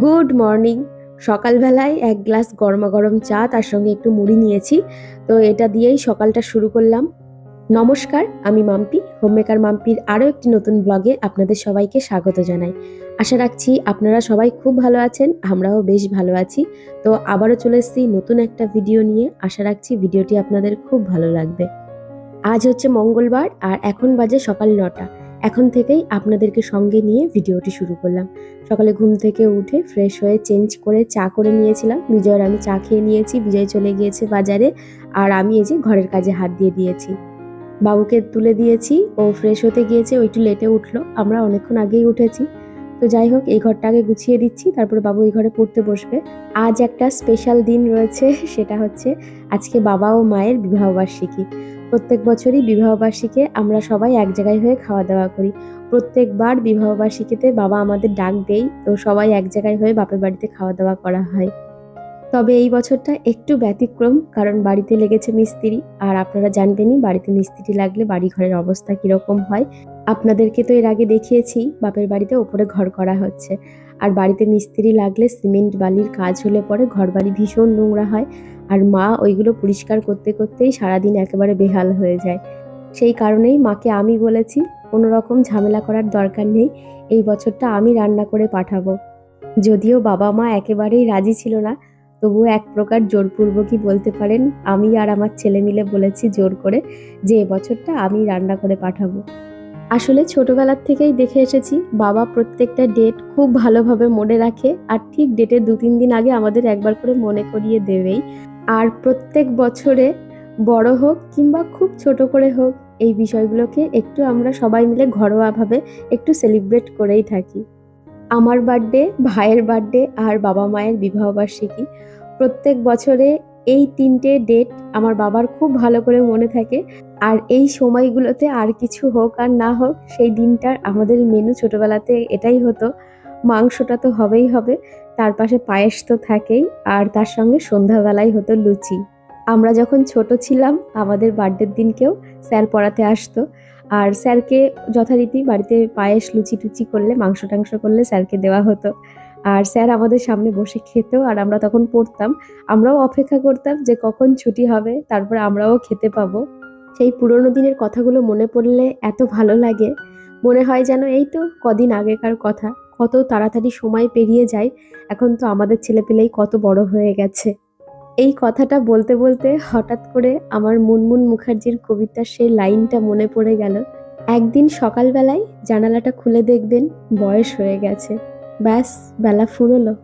Good morning. সকালবেলায় এক glass গরমাগরম চা, তার সঙ্গে একটু মুড়ি নিয়েছি। তো এটা দিয়েই সকালটা শুরু করলাম। নমস্কার, আমি মাম্পি, হোমমেকার মাম্পির আরও একটি নতুন ব্লগে আপনাদের সবাইকে স্বাগত জানাই। আশা রাখছি আপনারা সবাই খুব ভালো আছেন, আমরাও বেশ ভালো আছি। তো আবারও চলে এসেছি নতুন একটা ভিডিও নিয়ে। আশা রাখছি ভিডিওটি আপনাদের খুব ভালো লাগবে। আজ হচ্ছে মঙ্গলবার আর এখন বাজে সকাল 9টা। এখন থেকেই আপনাদেরকে সঙ্গে নিয়ে ভিডিওটি শুরু করলাম। সকালে ঘুম থেকে উঠে ফ্রেশ হয়ে চেঞ্জ করে চা করে নিয়েছিলাম। বিজয়ের আমি চা খেয়ে নিয়েছি, বিজয় চলে গিয়েছে বাজারে। আর আমি এই যে ঘরের কাজে হাত দিয়ে দিয়েছি। বাবুকে তুলে দিয়েছি, ও ফ্রেশ হতে গিয়েছে, ও একটু লেটে উঠলো, আমরা অনেকক্ষণ আগেই উঠেছি। তো যাই হোক, এই ঘরটা আগে গুছিয়ে দিচ্ছি, তারপরে বাবু এই ঘরে পড়তে বসবে। আজ একটা স্পেশাল দিন রয়েছে, সেটা হচ্ছে আজকে বাবা ও মায়ের বিবাহবার্ষিকী। প্রত্যেক বছরই বিবাহবার্ষিকীতে আমরা সবাই এক জায়গায় হয়ে খাওয়া দাওয়া করি। প্রত্যেকবার বিবাহবার্ষিকীতে বাবা আমাদের ডাক দেয়, তো সবাই এক জায়গায় হয়ে বাপের বাড়িতে খাওয়া দাওয়া করা হয়। তবে এই বছরটা একটু ব্যতিক্রম, কারণ বাড়িতে লেগেছে মিস্ত্রি। আর আপনারা জানবেনই বাড়িতে মিস্ত্রি লাগলে বাড়ি ঘরের অবস্থা কিরকম হয়। আপনাদেরকে তো এর আগে দেখিয়েছি বাপের বাড়িতে ওপরে ঘর করা হচ্ছে। আর বাড়িতে মিস্ত্রি লাগলে সিমেন্ট বালির কাজ হলে পরে ঘর বাড়ি ভীষণ নোংরা হয়। আর মা ওইগুলো পরিষ্কার করতে করতেই সারাদিন একেবারে বেহাল হয়ে যায়। সেই কারণেই মাকে আমি বলেছি কোনো রকম ঝামেলা করার দরকার নেই, এই বছরটা আমি রান্না করে পাঠাবো। যদিও বাবা মা একেবারেই রাজি ছিল না, তবুও এক প্রকার জোরপূর্বকই বলতে পারেন, আমি আর আমার ছেলে মিলে বলেছি জোর করে যে এবছরটা আমি রান্না করে পাঠাবো। আসলে ছোটবেলার থেকেই দেখে এসেছি বাবা প্রত্যেকটা ডেট খুব ভালোভাবে মনে রাখে, আর ঠিক ডেটের 2-3 দিন আগে আমাদের একবার করে মনে করিয়ে দেবেই। আর প্রত্যেক বছরে বড় হোক কিংবা খুব ছোট করে হোক, এই বিষয়গুলোকে একটু আমরা সবাই মিলে ঘরোয়াভাবে একটু সেলিব্রেট করেই থাকি। আমার বার্থডে, ভাইয়ের বার্থডে আর বাবা মায়ের বিবাহবার্ষিকী, প্রত্যেক বছরে এই 3টে ডেট আমার বাবার খুব ভালো করে মনে থাকে। আর এই সময়গুলোতে আর কিছু হোক আর না হোক, সেই দিনটার আমাদের মেনু ছোটবেলাতে এটাই হতো, মাংসটা তো হবেই হবে, তার পাশে পায়েস তো থাকেই, আর তার সঙ্গে সন্ধ্যাবেলায় হতো লুচি। আমরা যখন ছোট ছিলাম আমাদের বার্থডের দিনকেও স্যার পড়াতে আসতো, আর স্যারকে যথারীতি বাড়িতে পায়েস লুচি টুচি করলে, মাংস টাংস করলে স্যারকে দেওয়া হতো। আর স্যার আমাদের সামনে বসে খেত, আর আমরা তখন পড়তাম। আমরাও অপেক্ষা করতাম যে কখন ছুটি হবে, তারপর আমরাও খেতে পাবো। সেই পুরোনো দিনের কথাগুলো মনে পড়লে এত ভালো লাগে, মনে হয় যেন এই তো কদিন আগেকার কথা, কত তাড়াতাড়ি সময় পেরিয়ে যায়। এখন তো আমাদের ছেলেপেলেই কত বড় হয়ে গেছে। এই কথাটা বলতে বলতে হঠাৎ করে আমার মুনমুন মুখার্জির কবিতার সেই লাইনটা মনে পড়ে গেল, একদিন সকালবেলায় জানালাটা খুলে দেখবেন বয়স হয়ে গেছে, ব্যাস বেলা ফুরোলো।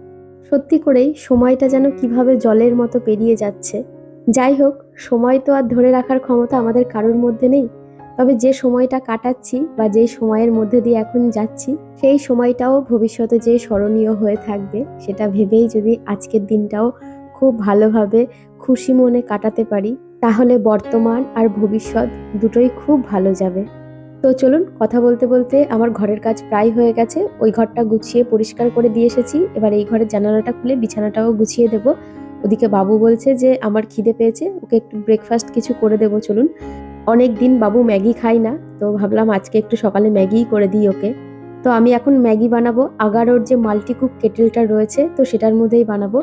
সত্যি করেই সময়টা যেন কিভাবে জলের মতো পেরিয়ে যাচ্ছে। যাই হোক, সময় তো আর ধরে রাখার ক্ষমতা আমাদের কারোর মধ্যে নেই। তবে যে সময়টা কাটাচ্ছি বা যে সময়ের মধ্যে দিয়ে এখন যাচ্ছি, সেই সময়টাও ভবিষ্যতে যে স্মরণীয় হয়ে থাকবে, সেটা ভেবেই যদি আজকের দিনটাও খুব ভালোভাবে খুশি মনে কাটাতে পারি, তাহলে বর্তমান আর ভবিষ্যৎ দুটোই খুব ভালো যাবে। তো চলুন, কথা বলতে বলতে আমার ঘরের কাজ প্রায় হয়ে গেছে। ওই ঘরটা গুছিয়ে পরিষ্কার করে দিয়ে এসেছি, এবার এই ঘরের জানালাটা খুলে বিছানাটাও গুছিয়ে দেব। ওদিকে বাবু বলছে যে আমার খিদে পেয়েছে, ওকে একটু ব্রেকফাস্ট কিছু করে দেবো। চলুন, অনেক দিন বাবু ম্যাগি খায় না, তো ভাবলাম আজকে একটু সকালে ম্যাগিই করে দিই ওকে। তো আমি এখন ম্যাগি বানাবো, আগারোর যে মাল্টিকুক কেটেলটা রয়েছে তো সেটার মধ্যেই বানাবো।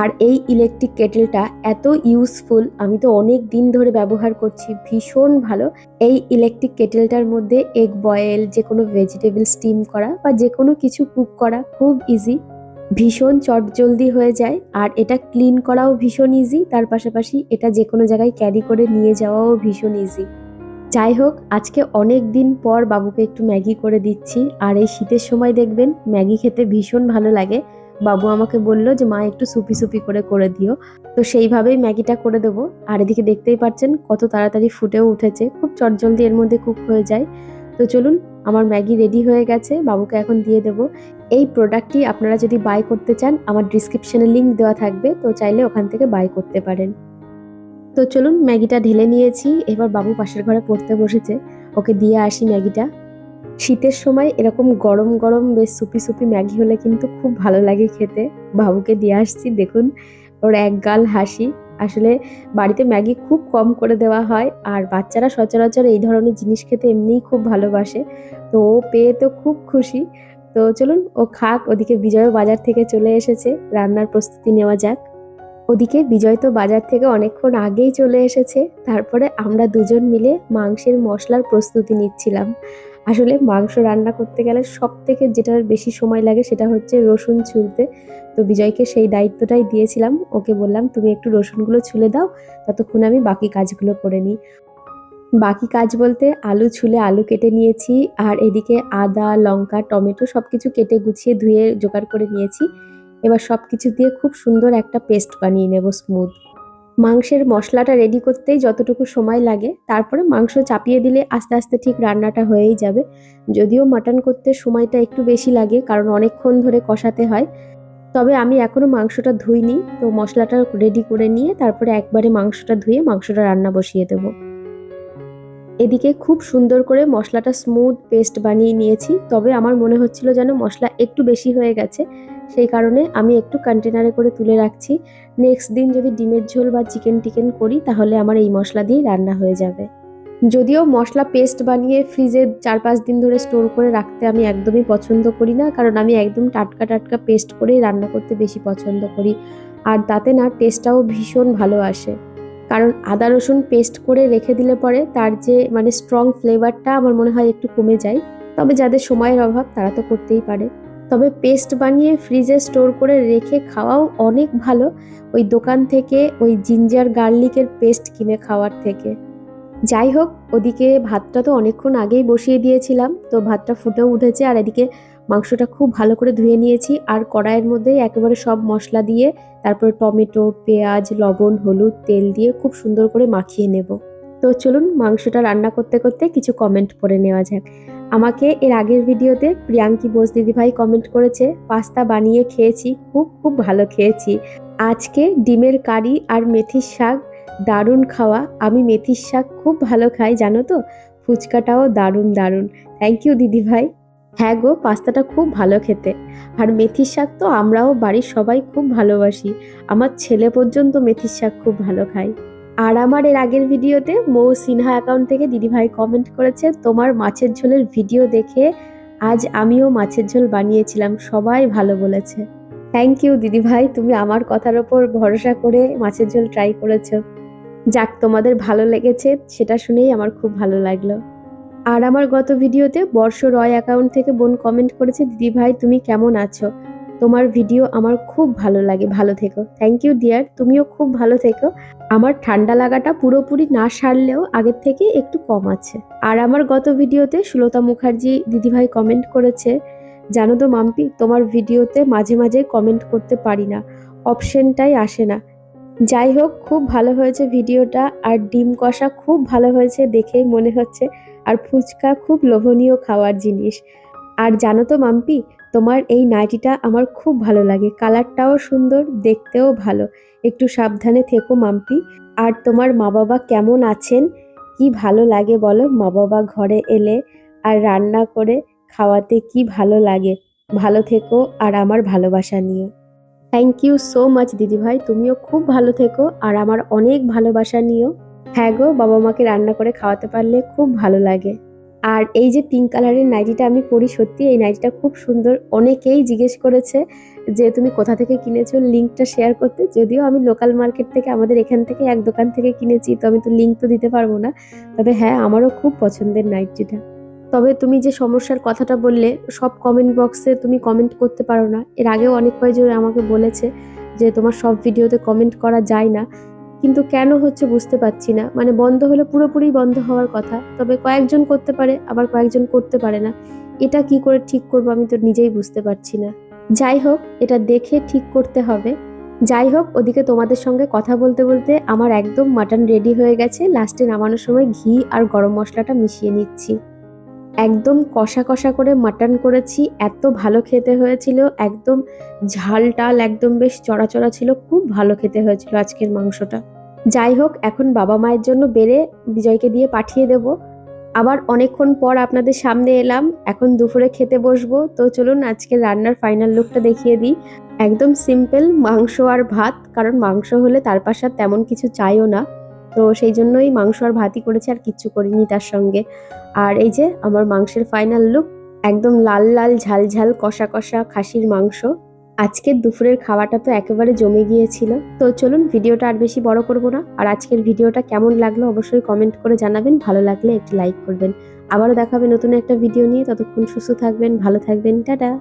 আর এই ইলেকট্রিক কেটেলটা এত ইউজফুল, আমি তো অনেক দিন ধরে ব্যবহার করছি, ভীষণ ভালো। এই ইলেকট্রিক কেটেলটার মধ্যে এগ বয়েল, যে কোনো ভেজিটেবল স্টিম করা বা যে কোনো কিছু কুক করা খুব ইজি, ভীষণ চটজলদি হয়ে যায়। আর এটা ক্লিন করাও ভীষণ ইজি, তার পাশাপাশি এটা যে কোনো জায়গায় ক্যারি করে নিয়ে যাওয়াও ভীষণ ইজি। যাই হোক, আজকে অনেক দিন পর বাবুকে একটু ম্যাগি করে দিচ্ছি। আর এই শীতের সময় দেখবেন ম্যাগি খেতে ভীষণ ভালো লাগে। বাবু আমাকে বলল যে মা একটু সুপি সুপি করে করে দিও, তো সেইভাবেই ম্যাগিটা করে দেবো। আর এদিকে দেখতেই পাচ্ছেন কত তাড়াতাড়ি ফুটেও উঠেছে, খুব চটজলদি এর মধ্যে কুক হয়ে যায়। তো চলুন, আমার ম্যাগি রেডি হয়ে গেছে, বাবুকে এখন দিয়ে দেবো। এই প্রোডাক্টটি আপনারা যদি বাই করতে চান, আমার ডিসক্রিপশনে লিঙ্ক দেওয়া থাকবে, তো চাইলে ওখান থেকে বাই করতে পারেন। তো চলুন, ম্যাগিটা ঢেলে নিয়েছি, এবার বাবু পাশের ঘরে পড়তে বসেছে, ওকে দিয়ে আসি ম্যাগিটা। শীতের সময় এরকম গরম গরম বেশ সুপি সুপি ম্যাগি হলে কিন্তু খুব ভালো লাগে খেতে। বাবুকে দিয়ে আসছি, দেখুন ওর একগাল হাসি। আসলে বাড়িতে ম্যাগি খুব কম করে দেওয়া হয়, আর বাচ্চারা সচরাচর এই ধরনের জিনিস খেতে এমনিই খুব ভালোবাসে। তো ও পেয়ে তো খুব খুশি। তো চলুন ও খাক, ওদিকে বিজয়ও বাজার থেকে চলে এসেছে, রান্নার প্রস্তুতি নেওয়া যাক। ওদিকে বিজয় তো বাজার থেকে অনেকক্ষণ আগেই চলে এসেছে, তারপরে আমরা দুজন মিলে মাংসের মশলার প্রস্তুতি নিচ্ছিলাম। আসলে মাংস রান্না করতে গেলে সব থেকে যেটার বেশি সময় লাগে সেটা হচ্ছে রসুন ছুলতে। তো বিজয়কে সেই দায়িত্বটাই দিয়েছিলাম, ওকে বললাম তুমি একটু রসুনগুলো ছুলে দাও, ততক্ষণ আমি বাকি কাজগুলো করে নিই। বাকি কাজ বলতে আলু ছুলে আলু কেটে নিয়েছি, আর এদিকে আদা, লঙ্কা, টমেটো সবকিছু কেটে গুছিয়ে ধুয়ে জোগাড় করে নিয়েছি। এবার সবকিছু দিয়ে খুব সুন্দর একটা পেস্ট বানিয়ে নেব স্মুথ। মাংসের মশলাটা রেডি করতেই যতটুকু সময় লাগে, তারপরে মাংস চাপিয়ে দিলে আস্তে আস্তে ঠিক রান্নাটা হয়েই যাবে। যদিও মাটন করতে সময়টা একটু বেশি লাগে, কারণ অনেকক্ষণ ধরে কষাতে হয়। তবে আমি এখনো মাংসটা ধুইনি, তো মশলাটা রেডি করে নিয়ে তারপরে একবারে মাংসটা ধুয়ে মাংসটা রান্না বসিয়ে দেবো। এদিকে খুব সুন্দর করে মশলাটা স্মুথ পেস্ট বানিয়ে নিয়েছি, তবে আমার মনে হচ্ছিল যেন মশলা একটু বেশি হয়ে গেছে, সেই কারণে আমি একটু কন্টেনারে করে তুলে রাখছি। নেক্সট দিন যদি ডিমের ঝোল বা চিকেন টিকেন করি তাহলে আমার এই মশলা দিয়েই রান্না হয়ে যাবে। যদিও মশলা পেস্ট বানিয়ে ফ্রিজে 4-5 দিন ধরে স্টোর করে রাখতে আমি একদমই পছন্দ করি না, কারণ আমি একদম টাটকা টাটকা পেস্ট করেই রান্না করতে বেশি পছন্দ করি, আর তাতে না টেস্টটাও ভীষণ ভালো আসে। কারণ আদা রসুন পেস্ট করে রেখে দিলে পরে তার যে স্ট্রং ফ্লেভারটা আমার মনে হয় একটু কমে যায়। তবে যাদের সময়ের অভাব তারা তো করতেই পারে। তবে পেস্ট বানিয়ে ফ্রিজে স্টোর করে রেখে খাওয়াও অনেক ভালো, ওই দোকান থেকে ওই জিঞ্জার গার্লিকের পেস্ট কিনে খাওয়ার থেকে। যাই হোক, ওদিকে ভাতটা তো অনেকক্ষণ আগেই বসিয়ে দিয়েছিলাম, তো ভাতটা ফুটেও উঠেছে, আর এদিকে মাংসটা খুব ভালো করে ধুয়ে নিয়েছি, আর কড়াইয়ের মধ্যেই একেবারে সব মশলা দিয়ে তারপরে টমেটো, পেঁয়াজ, লবণ, হলুদ, তেল দিয়ে খুব সুন্দর করে মাখিয়ে নেব। তো চলুন মাংসটা রান্না করতে করতে কিছু কমেন্ট পড়ে নেওয়া যাক। আমাকে এর আগের ভিডিওতে প্রিয়াঙ্কি বোস দিদিভাই কমেন্ট করেছে, পাস্তা বানিয়ে খেয়েছি, খুব খুব ভালো খেয়েছি। আজকে ডিমের কারি আর মেথির শাক, দারুণ খাওয়া। আমি মেথির শাক খুব ভালো খাই জানো তো, ফুচকাটাও দারুণ দারুণ। থ্যাংক ইউ দিদিভাই। হ্যাঁ গো, পাস্তাটা খুব ভালো খেতে, আর মেথির শাক তো আমরাও বাড়ির সবাই খুব ভালোবাসি, আমার ছেলে পর্যন্ত মেথির শাক খুব ভালো খায়। আর আমার এর আগের ভিডিওতে মৌ সিনহা অ্যাকাউন্ট থেকে দিদিভাই কমেন্ট করেছে, তোমার মাছের ঝোলের ভিডিও দেখে আজ আমিও মাছের ঝোল বানিয়েছিলাম, সবাই ভালো বলেছে। থ্যাংক ইউ দিদিভাই, তুমি আমার কথার ওপর ভরসা করে মাছের ঝোল ট্রাই করেছো। যাক, তোমাদের ভালো লেগেছে সেটা শুনেই আমার খুব ভালো লাগলো। আর আমার গত ভিডিওতে বর্ষ রয় অ্যাকাউন্ট থেকে বোন কমেন্ট করেছে, দিদিভাই তুমি কেমন আছো, তোমার ভিডিও আমার খুব ভালো লাগে, ভালো থেকো। থ্যাংক ইউ ডিয়ার, তুমিও খুব ভালো থেকো। আমার ঠান্ডা লাগাটা পুরোপুরি না সারলেও আগের থেকে একটু কম আছে। আর আমার গত ভিডিওতে সুলতা মুখার্জি দিদিভাই কমেন্ট করেছে, জানো তো মাম্পি, তোমার ভিডিওতে মাঝে মাঝে কমেন্ট করতে পারি না, অপশনটাই আসে না। যাই হোক, খুব ভালো হয়েছে ভিডিওটা, আর ডিম কষা খুব ভালো হয়েছে দেখেই মনে হচ্ছে, আর ফুচকা খুব লোভনীয় খাওয়ার জিনিস। আর জানো তো মাম্পি, তোমার এই নাইটিটা আমার খুব ভালো লাগে, কালারটাও সুন্দর, দেখতেও ভালো। একটু সাবধানে থেকো মাম্পি। আর তোমার মা বাবা কেমন আছেন? কি ভালো লাগে বলো মা বাবা ঘরে এলে আর রান্না করে খাওয়াতে, কি ভালো লাগে। ভালো থেকো আর আমার ভালোবাসা নিও। থ্যাংক ইউ সো মাচ দিদিভাই, তুমিও খুব ভালো থেকো আর আমার অনেক ভালোবাসা নিও। হ্যাঁ গো, বাবা মাকে রান্না করে খাওয়াতে পারলে খুব ভালো লাগে। আর এই যে পিঙ্ক কালারের নাইটিটা আমি পরি, সত্যি এই নাইটিটা খুব সুন্দর। অনেকেই জিজ্ঞেস করেছে যে তুমি কোথা থেকে কিনেছো, লিঙ্কটা শেয়ার করতে। যদিও আমি লোকাল মার্কেট থেকে, আমাদের এখান থেকে এক দোকান থেকে কিনেছি, তো আমি তো লিঙ্ক তো দিতে পারবো না। তবে হ্যাঁ, আমারও খুব পছন্দের নাইটিটা। তবে তুমি যে সমস্যার কথাটা বললে, সব কমেন্ট বক্সে তুমি কমেন্ট করতে পারো না। এর আগেও অনেক কয়েকজন আমাকে বলেছে যে তোমার সব ভিডিওতে কমেন্ট করা যায় না, কিন্তু কেন হচ্ছে বুঝতে পারছি না। বন্ধ হলে পুরোপুরি বন্ধ হওয়ার কথা, তবে কয়েকজন করতে পারে, আবার কয়েকজন করতে পারে না। এটা কি করে ঠিক করবো আমি তো নিজেই বুঝতে পারছি না। যাই হোক, এটা দেখে ঠিক করতে হবে। যাই হোক, ওদিকে তোমাদের সঙ্গে কথা বলতে বলতে আমার একদম মাটন রেডি হয়ে গেছে। লাস্টে নামানোর সময় ঘি আর গরম মশলাটা মিশিয়ে নিচ্ছি। একদম কষা কষা করে মাটন করেছি, এত ভালো খেতে হয়েছিল। একদম ঝাল টাল একদম বেশ চড়া চড়া ছিল, খুব ভালো খেতে হয়েছিল আজকের মাংসটা। যাই হোক, এখন বাবা মায়ের জন্য বেড়ে বিজয়কে দিয়ে পাঠিয়ে দেব। আবার অনেকক্ষণ পর আপনাদের সামনে এলাম, এখন দুপুরে খেতে বসবো। তো চলুন আজকে রান্নার ফাইনাল লুকটা দেখিয়ে দিই। একদম সিম্পল মাংস আর ভাত, কারণ মাংস হলে তার পাশে আর তেমন কিছু চাইও না, তো সেই জন্যই মাংস আর ভাতই করেছি, আর কিচ্ছু করিনি তার সঙ্গে। আর এই যে আমার মাংসের ফাইনাল লুক, একদম লাল লাল ঝাল ঝাল কষা কষা খাসির মাংস। আজকের দুপুরের খাওয়াটা তো একেবারে জমে গিয়েছিল। তো চলুন ভিডিওটা আর বেশি বড় করব না। আর আজকের ভিডিওটা কেমন লাগলো অবশ্যই কমেন্ট করে জানাবেন, ভালো লাগলে একটি লাইক করবেন। আবারও দেখাবে নতুন একটা ভিডিও নিয়ে, ততক্ষণ সুস্থ থাকবেন, ভালো থাকবেন, টাটা।